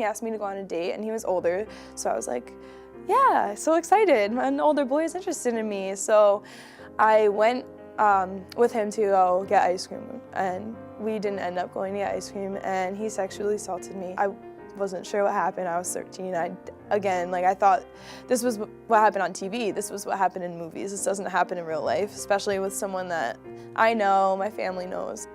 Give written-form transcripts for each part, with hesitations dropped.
asked me to go on a date, and he was older, so I was like, yeah, so excited. An older boy is interested in me. So I went with him to go get ice cream, and we didn't end up going to get ice cream, and he sexually assaulted me. I wasn't sure what happened. I was 13. I thought this was what happened on TV. This was what happened in movies. This doesn't happen in real life, especially with someone that I know, my family knows.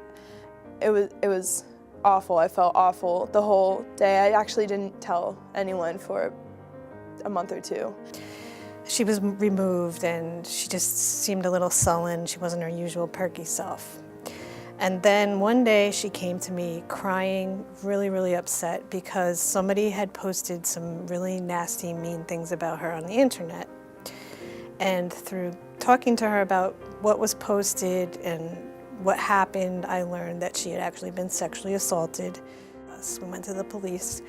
It was awful. I felt awful the whole day. I actually didn't tell anyone for a month or two. She was removed and she just seemed a little sullen. She wasn't her usual perky self. And then one day she came to me crying, really, really upset because somebody had posted some really nasty, mean things about her on the internet. And through talking to her about what was posted and what happened, I learned that she had actually been sexually assaulted. So we went to the police.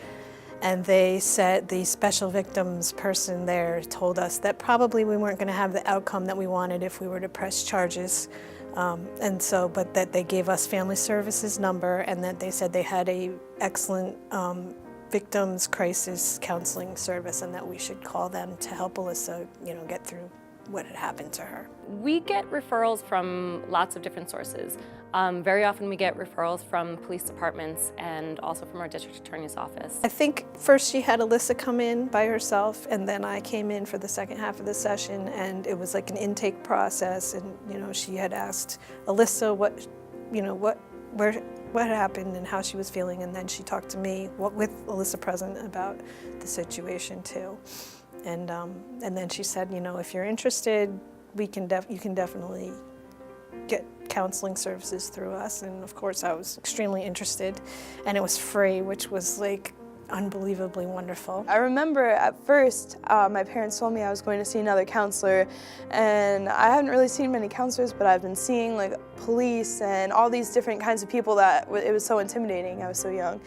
And they said, the special victims person there told us that probably we weren't going to have the outcome that we wanted if we were to press charges. But that they gave us family services number, and that they said they had a excellent victims crisis counseling service, and that we should call them to help Alyssa, get through what had happened to her. We get referrals from lots of different sources. Very often we get referrals from police departments and also from our district attorney's office. I think first she had Alyssa come in by herself, and then I came in for the second half of the session, and it was like an intake process, and she had asked Alyssa what happened and how she was feeling, and then she talked to me with Alyssa present about the situation too. And then she said, if you're interested, you can definitely get counseling services through us. And of course, I was extremely interested, and it was free, which was like unbelievably wonderful. I remember at first, my parents told me I was going to see another counselor, and I haven't really seen many counselors, but I've been seeing like police and all these different kinds of people that it was so intimidating. I was so young.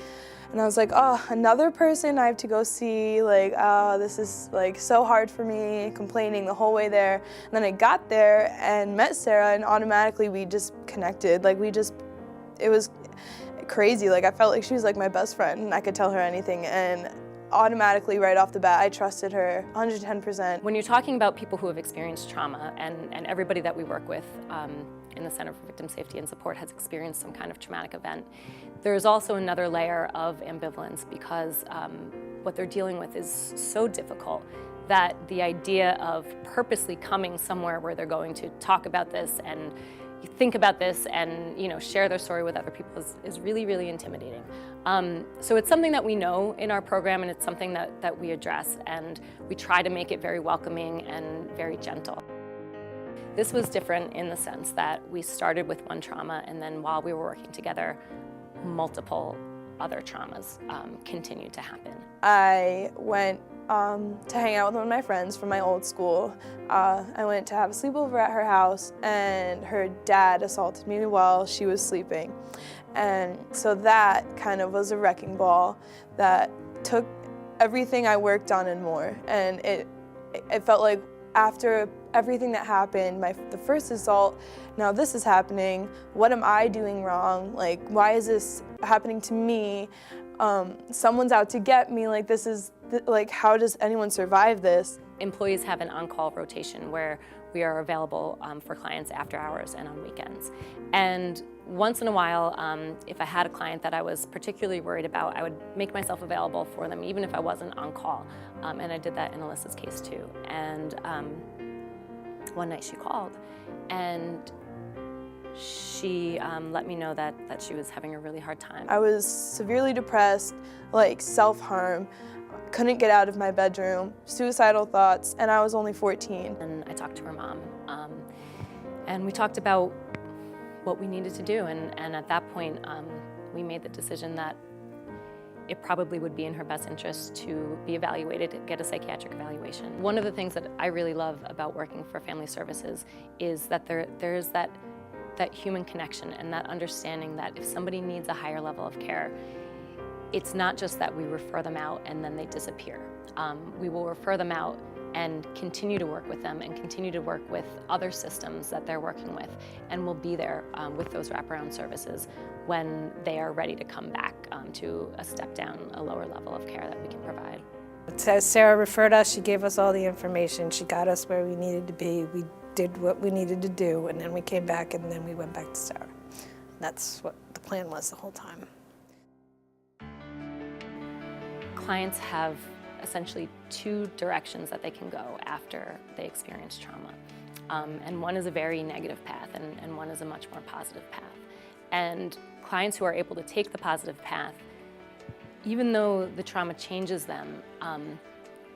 And I was like, oh, another person I have to go see, this is so hard for me, complaining the whole way there. And then I got there and met Sarah, and automatically we just connected. It was crazy. I felt like she was like my best friend, and I could tell her anything. And automatically, right off the bat, I trusted her 110%. When you're talking about people who have experienced trauma, and everybody that we work with in the Center for Victim Safety and Support has experienced some kind of traumatic event, there's also another layer of ambivalence, because what they're dealing with is so difficult that the idea of purposely coming somewhere where they're going to talk about this and think about this and share their story with other people is really, really intimidating. So it's something that we know in our program, and it's something that we address, and we try to make it very welcoming and very gentle. This was different in the sense that we started with one trauma, and then while we were working together, multiple other traumas continued to happen. I went to hang out with one of my friends from my old school. I went to have a sleepover at her house, and her dad assaulted me while she was sleeping. And so that kind of was a wrecking ball that took everything I worked on and more. And it felt like after everything that happened, the first assault, now this is happening. What am I doing wrong? Why is this happening to me? Someone's out to get me. How does anyone survive this? Employees have an on-call rotation where we are available for clients after hours and on weekends. And once in a while, if I had a client that I was particularly worried about, I would make myself available for them, even if I wasn't on call. And I did that in Alyssa's case too. And one night she called, and she let me know that she was having a really hard time. I was severely depressed, self-harm, couldn't get out of my bedroom, suicidal thoughts, and I was only 14. And I talked to her mom, and we talked about what we needed to do, and at that point, we made the decision that it probably would be in her best interest to be evaluated, get a psychiatric evaluation. One of the things that I really love about working for Family Services is that there is that human connection and that understanding that if somebody needs a higher level of care, it's not just that we refer them out and then they disappear. We will refer them out and continue to work with them and continue to work with other systems that they're working with, and we'll be there with those wraparound services when they are ready to come back to a step down, a lower level of care that we can provide. As Sarah referred us, she gave us all the information. She got us where we needed to be. We did what we needed to do, and then we came back, and then we went back to Sarah. That's what the plan was the whole time. Clients have essentially two directions that they can go after they experience trauma. And one is a very negative path, and one is a much more positive path. And clients who are able to take the positive path, even though the trauma changes them,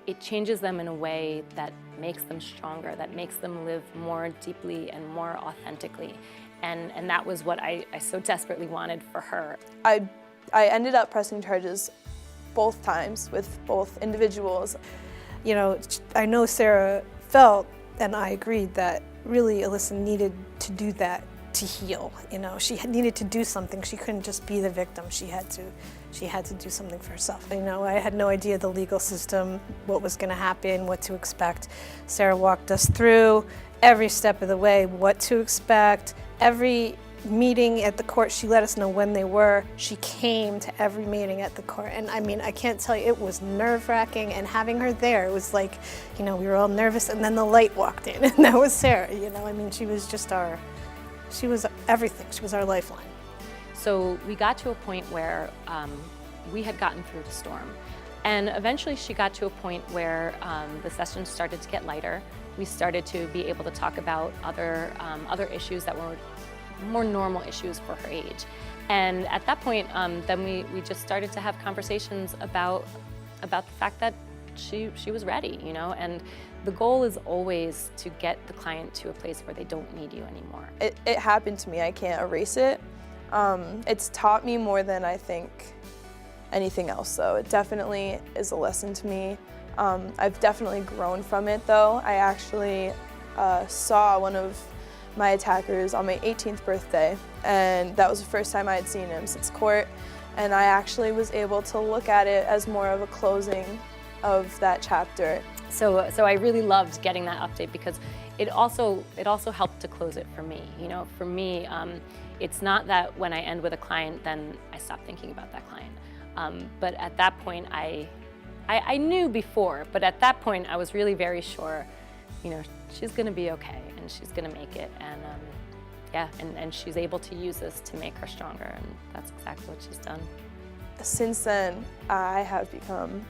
it changes them in a way that makes them stronger, that makes them live more deeply and more authentically. And that was what I so desperately wanted for her. I ended up pressing charges both times with both individuals. You know, I know Sarah felt, and I agreed, that really Alyssa needed to do that to heal. You know, she needed to do something. She couldn't just be the victim. She had to do something for herself. You know, I had no idea the legal system, what was going to happen, what to expect. Sarah walked us through every step of the way, what to expect. Every meeting at the court, she let us know when they were. She came to every meeting at the court. And I mean, I can't tell you, it was nerve-wracking, and having her there, it was like, you know, we were all nervous, and then the light walked in, and that was Sarah, you know. I mean, she was just she was everything. She was our lifeline. So we got to a point where we had gotten through the storm. And eventually she got to a point where the sessions started to get lighter. We started to be able to talk about other issues that were more normal issues for her age. And at that point, then we just started to have conversations about the fact that she was ready, you know, and the goal is always to get the client to a place where they don't need you anymore. It happened to me, I can't erase it. It's taught me more than I think anything else, though. It definitely is a lesson to me. I've definitely grown from it, though. I actually saw one of my attackers on my 18th birthday, and that was the first time I had seen him since court, and I actually was able to look at it as more of a closing of that chapter. So I really loved getting that update, because it also helped to close it for me. You know, for me, it's not that when I end with a client, then I stop thinking about that client. But at that point, I knew before, but at that point, I was really very sure, you know, she's gonna be okay, and she's gonna make it, and yeah, and she's able to use this to make her stronger, and that's exactly what she's done. Since then, I have become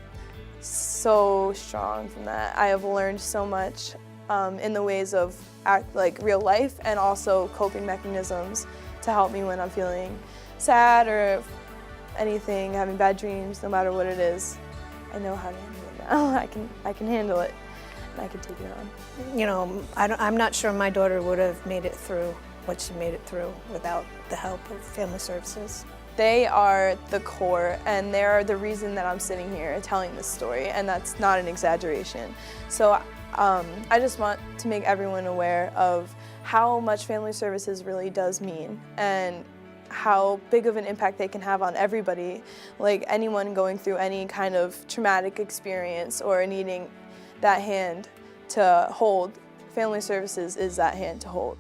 so strong from that. I have learned so much in the ways of like real life, and also coping mechanisms to help me when I'm feeling sad or anything, having bad dreams, no matter what it is. I know how to handle it now. I can handle it, and I can take it on. You know, I'm not sure my daughter would have made it through what she made it through without the help of Family Services. They are the core, and they are the reason that I'm sitting here telling this story, and that's not an exaggeration. So I just want to make everyone aware of how much Family Services really does mean, and how big of an impact they can have on everybody, like anyone going through any kind of traumatic experience or needing that hand to hold. Family Services is that hand to hold.